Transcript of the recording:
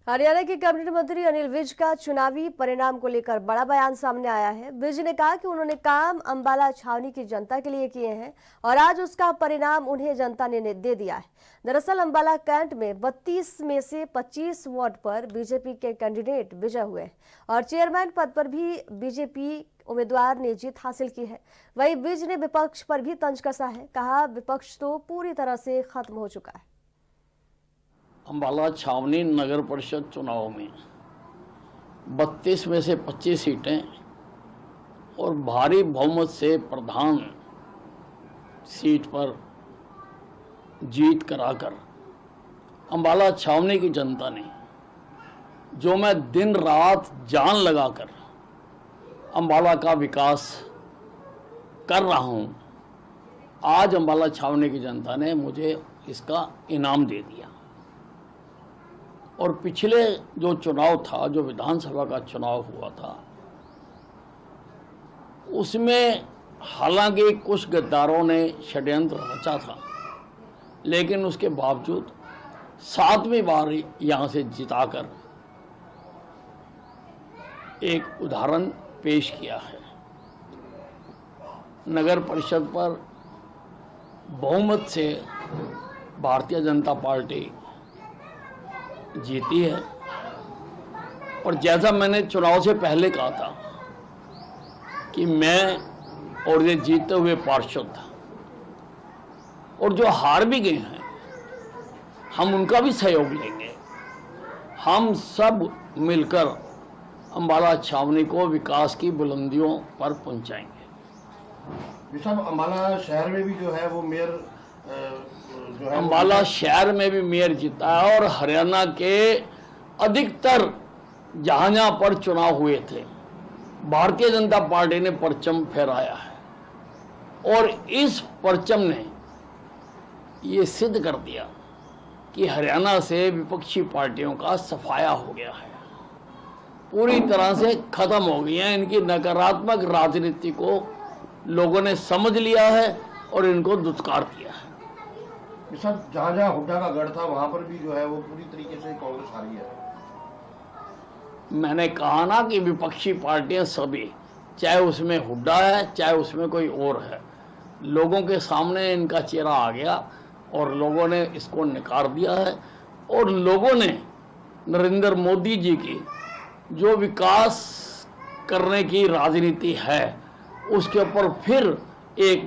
हरियाणा के कैबिनेट मंत्री अनिल विज का चुनावी परिणाम को लेकर बड़ा बयान सामने आया है। विज ने कहा कि उन्होंने काम अंबाला छावनी की जनता के लिए किए हैं और आज उसका परिणाम उन्हें जनता ने दे दिया है। दरअसल अंबाला कैंट में 32 में से 25 वार्ड पर बीजेपी के कैंडिडेट विजय हुए हैं और चेयरमैन पद पर भी बीजेपी उम्मीदवार ने जीत हासिल की है। वहीं विज ने विपक्ष पर भी तंज कसा है, कहा विपक्ष तो पूरी तरह से खत्म हो चुका है। अंबाला छावनी नगर परिषद चुनाव में 32 में से 25 सीटें और भारी बहुमत से प्रधान सीट पर जीत कराकर अंबाला छावनी की जनता ने, जो मैं दिन रात जान लगाकर अंबाला का विकास कर रहा हूं, आज अंबाला छावनी की जनता ने मुझे इसका इनाम दे दिया। और पिछले जो चुनाव था, जो विधानसभा का चुनाव हुआ था, उसमें हालांकि कुछ गद्दारों ने षड्यंत्र रचा था, लेकिन उसके बावजूद 7वीं बार यहां से जिताकर एक उदाहरण पेश किया है। नगर परिषद पर बहुमत से भारतीय जनता पार्टी जीती है और जैसा मैंने चुनाव से पहले कहा था कि मैं और ये जीते हुए पार्षद और जो हार भी गए हैं, हम उनका भी सहयोग लेंगे। हम सब मिलकर अंबाला छावनी को विकास की बुलंदियों पर पहुंचाएंगे। साहब, अंबाला शहर में भी जो है वो मेयर जो है अंबाला शहर में भी मेयर जीता है और हरियाणा के अधिकतर जहां पर चुनाव हुए थे, भारतीय जनता पार्टी ने परचम फहराया है और इस परचम ने ये सिद्ध कर दिया कि हरियाणा से विपक्षी पार्टियों का सफाया हो गया है, पूरी तरह से खत्म हो गई है। इनकी नकारात्मक राजनीति को लोगों ने समझ लिया है और इनको दुत्कार दिया है। सब जहाँ जहाँ हुड्डा का गढ़ था वहां पर भी जो है वो पूरी तरीके से कांग्रेस हारी है। मैंने कहा ना कि विपक्षी पार्टियां सभी, चाहे उसमें हुड्डा है चाहे उसमें कोई और है, लोगों के सामने इनका चेहरा आ गया और लोगों ने इसको नकार दिया है। और लोगों ने नरेंद्र मोदी जी की जो विकास करने की राजनीति है, उसके ऊपर फिर एक